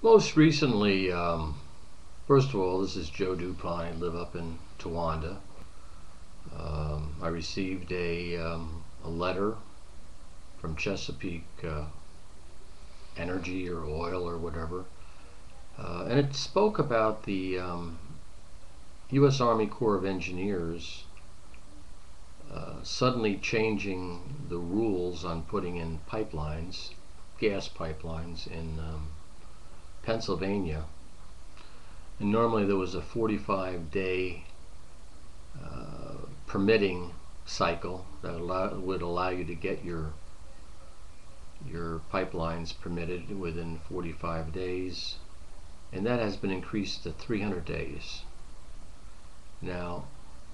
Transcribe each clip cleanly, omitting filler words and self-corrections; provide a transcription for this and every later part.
Most recently, first of all, this is Joe DuPont. I live up in Towanda. I received a letter from Chesapeake Energy or Oil or whatever, and it spoke about the U.S. Army Corps of Engineers suddenly changing the rules on putting in pipelines, gas pipelines in Pennsylvania. And normally there was a 45-day permitting cycle that would allow you to get your pipelines permitted within 45 days, and that has been increased to 300 days. Now,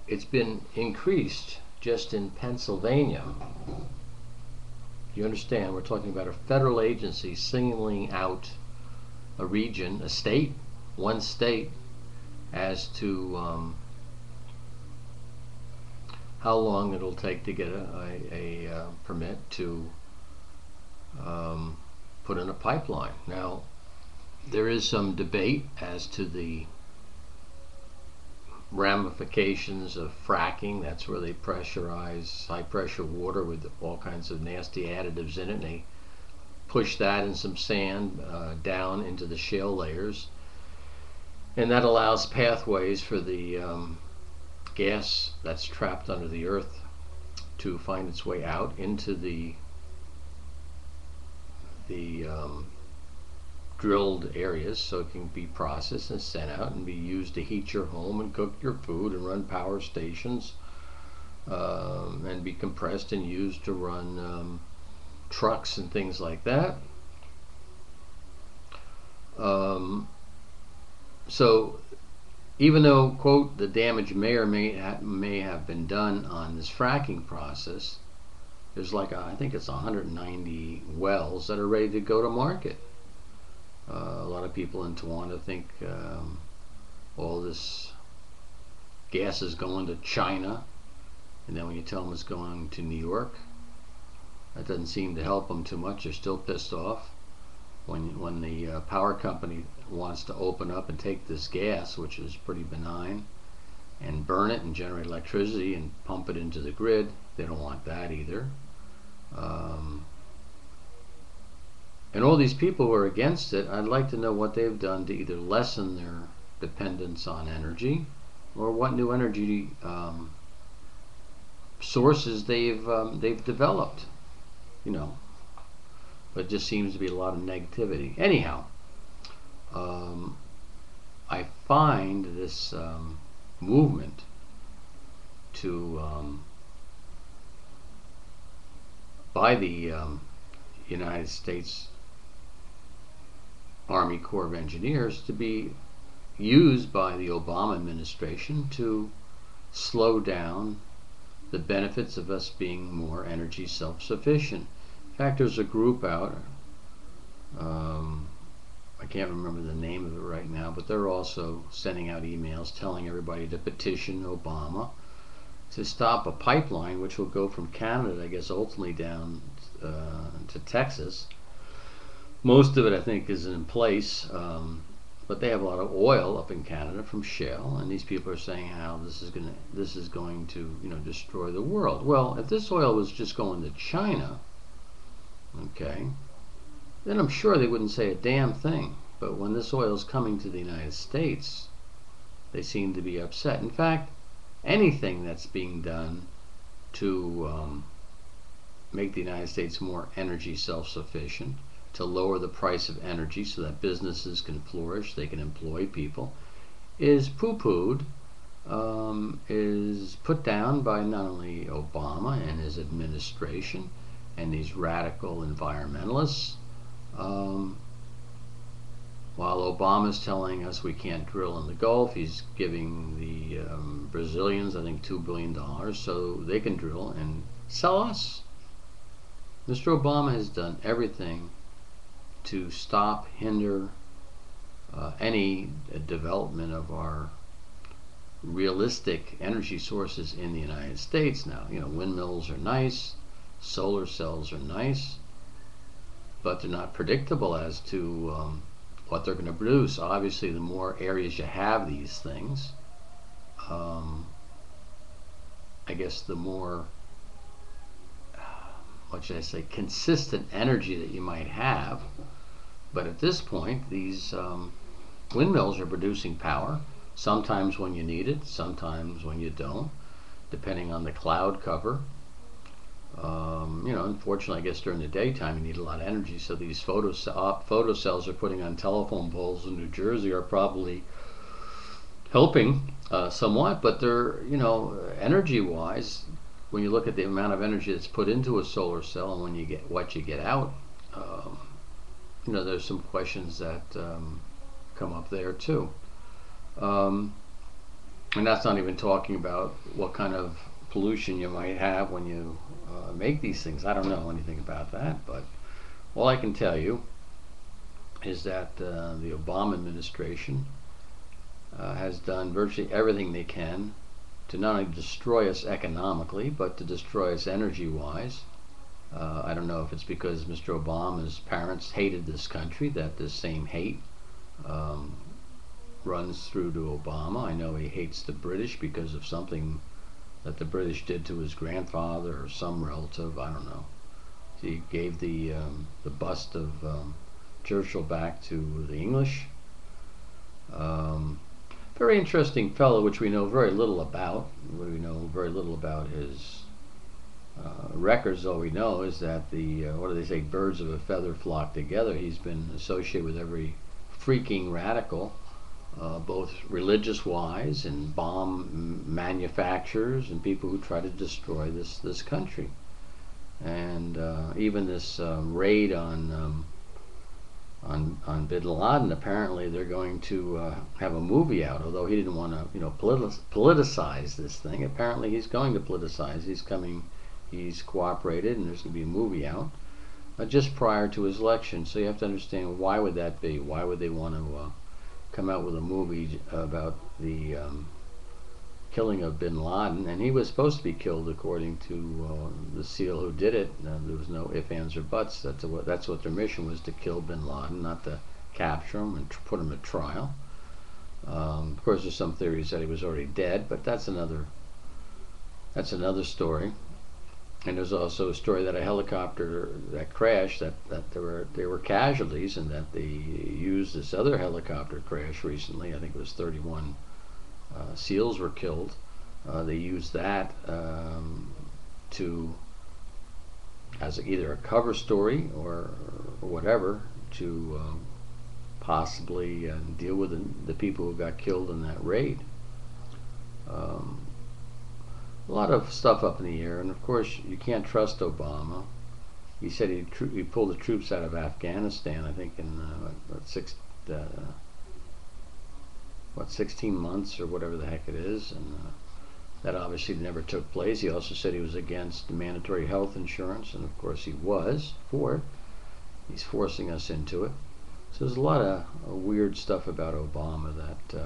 it's been increased just in Pennsylvania. You understand, we're talking about a federal agency singling out a region, a state, one state, as to how long it'll take to get a permit to put in a pipeline. Now, there is some debate as to the ramifications of fracking. That's where they pressurize high pressure water with all kinds of nasty additives in it, and they push that and some sand down into the shale layers, and that allows pathways for the gas that's trapped under the earth to find its way out into the drilled areas, so it can be processed and sent out and be used to heat your home and cook your food and run power stations, and be compressed and used to run trucks and things like that. So even though, quote, the damage may or may have been done on this fracking process, there's like I think it's 190 wells that are ready to go to market. A lot of people in Towanda think all this gas is going to China, and then when you tell them it's going to New York, that doesn't seem to help them too much. They're still pissed off. When the power company wants to open up and take this gas, which is pretty benign, and burn it and generate electricity and pump it into the grid, they don't want that either. And all these people who are against it, I'd like to know what they've done to either lessen their dependence on energy, or what new energy sources they've developed. You know, but it just seems to be a lot of negativity. Anyhow, I find this movement to by the United States Army Corps of Engineers to be used by the Obama administration to slow down the benefits of us being more energy self-sufficient. In fact, there's a group out, I can't remember the name of it right now, but they're also sending out emails telling everybody to petition Obama to stop a pipeline which will go from Canada, I guess, ultimately down to Texas. Most of it, I think, is in place, but they have a lot of oil up in Canada from shale, and these people are saying how this is going to destroy the world. Well, if this oil was just going to China, okay, then I'm sure they wouldn't say a damn thing. But when this oil is coming to the United States, they seem to be upset. In fact, anything that's being done to make the United States more energy self-sufficient, to lower the price of energy so that businesses can flourish, they can employ people, is poo-pooed, is put down by not only Obama and his administration and these radical environmentalists. While Obama's telling us we can't drill in the Gulf, he's giving the Brazilians, I think, $2 billion so they can drill and sell us. Mr. Obama has done everything to stop, hinder any development of our realistic energy sources in the United States. Now, windmills are nice, solar cells are nice, but they're not predictable as to what they're going to produce. Obviously, the more areas you have these things, I guess the more, what should I say, consistent energy that you might have. But at this point, these windmills are producing power, sometimes when you need it, sometimes when you don't, depending on the cloud cover. Unfortunately, I guess during the daytime you need a lot of energy, so these photo cells they're putting on telephone poles in New Jersey are probably helping somewhat, but they're, energy-wise, when you look at the amount of energy that's put into a solar cell and when you get what you get out, there's some questions that come up there too. And that's not even talking about what kind of pollution you might have when you make these things. I don't know anything about that, but all I can tell you is that the Obama administration has done virtually everything they can to not only destroy us economically, but to destroy us energy-wise. I don't know if it's because Mr. Obama's parents hated this country, that this same hate runs through to Obama. I know he hates the British because of something that the British did to his grandfather or some relative. I don't know. He gave the bust of Churchill back to the English. Very interesting fellow, which we know very little about. We know very little about his records. All we know is that what do they say, birds of a feather flock together. He's been associated with every freaking radical, both religious-wise and bomb manufacturers and people who try to destroy this country. And even this raid on Bin Laden, apparently they're going to have a movie out, although he didn't want to, politicize this thing. Apparently he's going to politicize. He's cooperated, and there's going to be a movie out just prior to his election. So you have to understand, why would that be? Why would they want to come out with a movie about the killing of Bin Laden? And he was supposed to be killed, according to the SEAL who did it. There was no ifs, ands, or buts. That's what their mission was, to kill Bin Laden, not to capture him and put him at trial. Of course, there's some theories that he was already dead, but that's another story. And there's also a story that a helicopter that crashed, that there were casualties, and that they used this other helicopter crash recently. I think it was 31 SEALs were killed. They used that as either a cover story or whatever, to possibly deal with the people who got killed in that raid. A lot of stuff up in the air, and of course you can't trust Obama. He said he pulled the troops out of Afghanistan, I think in 16 months or whatever the heck it is, and that obviously never took place. He also said he was against mandatory health insurance, and of course he was for it. He's forcing us into it. So there's a lot of weird stuff about Obama that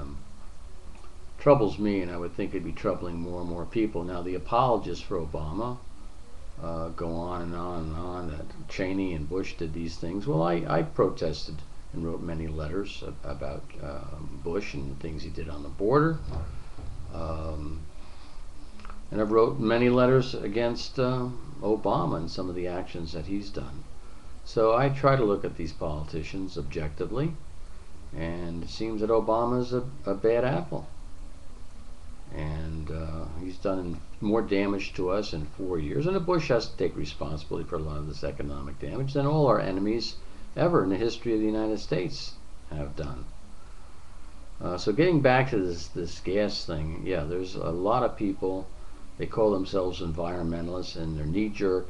troubles me, and I would think it'd be troubling more and more people. Now, the apologists for Obama go on and on and on, that Cheney and Bush did these things. Well, I protested and wrote many letters about Bush and the things he did on the border. And I've wrote many letters against Obama and some of the actions that he's done. So I try to look at these politicians objectively, and it seems that Obama's a bad apple. And he's done more damage to us in 4 years, and Bush has to take responsibility for a lot of this economic damage than all our enemies ever in the history of the United States have done. So getting back to this gas thing, yeah, there's a lot of people, they call themselves environmentalists, and they're knee-jerk,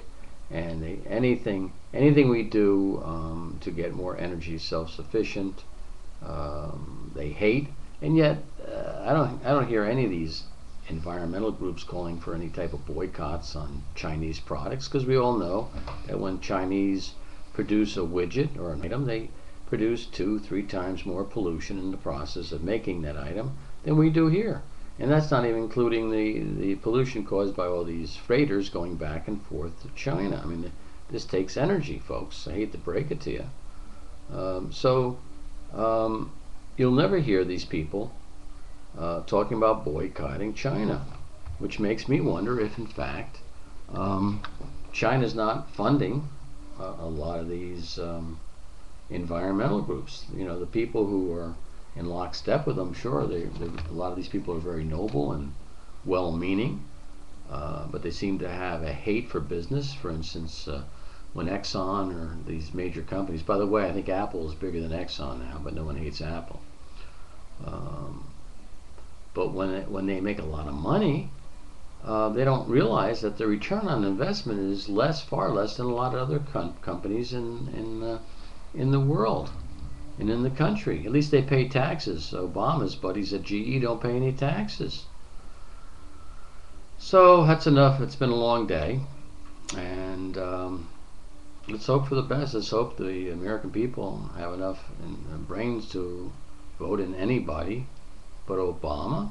and anything we do to get more energy self-sufficient, they hate. And yet, I don't hear any of these environmental groups calling for any type of boycotts on Chinese products, because we all know that when Chinese produce a widget or an item, they produce 2-3 times more pollution in the process of making that item than we do here. And that's not even including the pollution caused by all these freighters going back and forth to China. I mean, this takes energy, folks. I hate to break it to you. So Um, you'll never hear these people talking about boycotting China, which makes me wonder if, in fact, um, China's not funding a lot of these environmental groups. You know, the people who are in lockstep with them, sure, a lot of these people are very noble and well-meaning, but they seem to have a hate for business. For instance, when Exxon or these major companies, by the way, I think Apple is bigger than Exxon now, but no one hates Apple. Um, but when they make a lot of money, they don't realize that the return on investment is far less than a lot of other companies in the world and in the country. At least they pay taxes. Obama's buddies at GE don't pay any taxes. So that's enough. It's been a long day, and let's hope for the best. Let's hope the American people have enough brains to vote in anybody but Obama,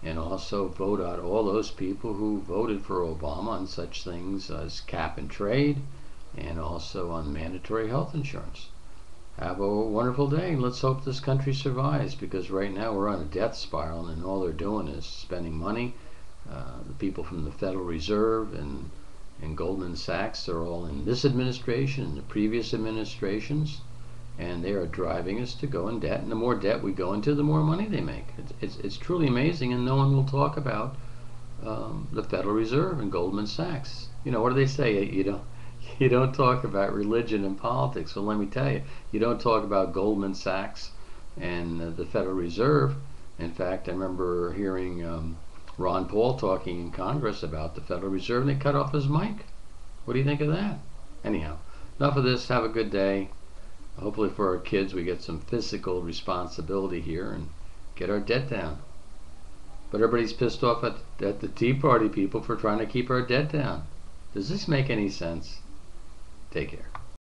and also vote out all those people who voted for Obama on such things as cap and trade, and also on mandatory health insurance. Have a wonderful day. Let's hope this country survives, because right now we're on a death spiral, and all they're doing is spending money. The people from the Federal Reserve and Goldman Sachs are all in this administration and the previous administrations, and they are driving us to go in debt. And the more debt we go into, the more money they make. It's truly amazing, and no one will talk about the Federal Reserve and Goldman Sachs. You know, what do they say? You don't talk about religion and politics. Well, let me tell you, you don't talk about Goldman Sachs and the Federal Reserve. In fact, I remember hearing Ron Paul talking in Congress about the Federal Reserve, and they cut off his mic. What do you think of that? Anyhow, enough of this. Have a good day. Hopefully for our kids we get some fiscal responsibility here and get our debt down. But everybody's pissed off at the Tea Party people for trying to keep our debt down. Does this make any sense? Take care.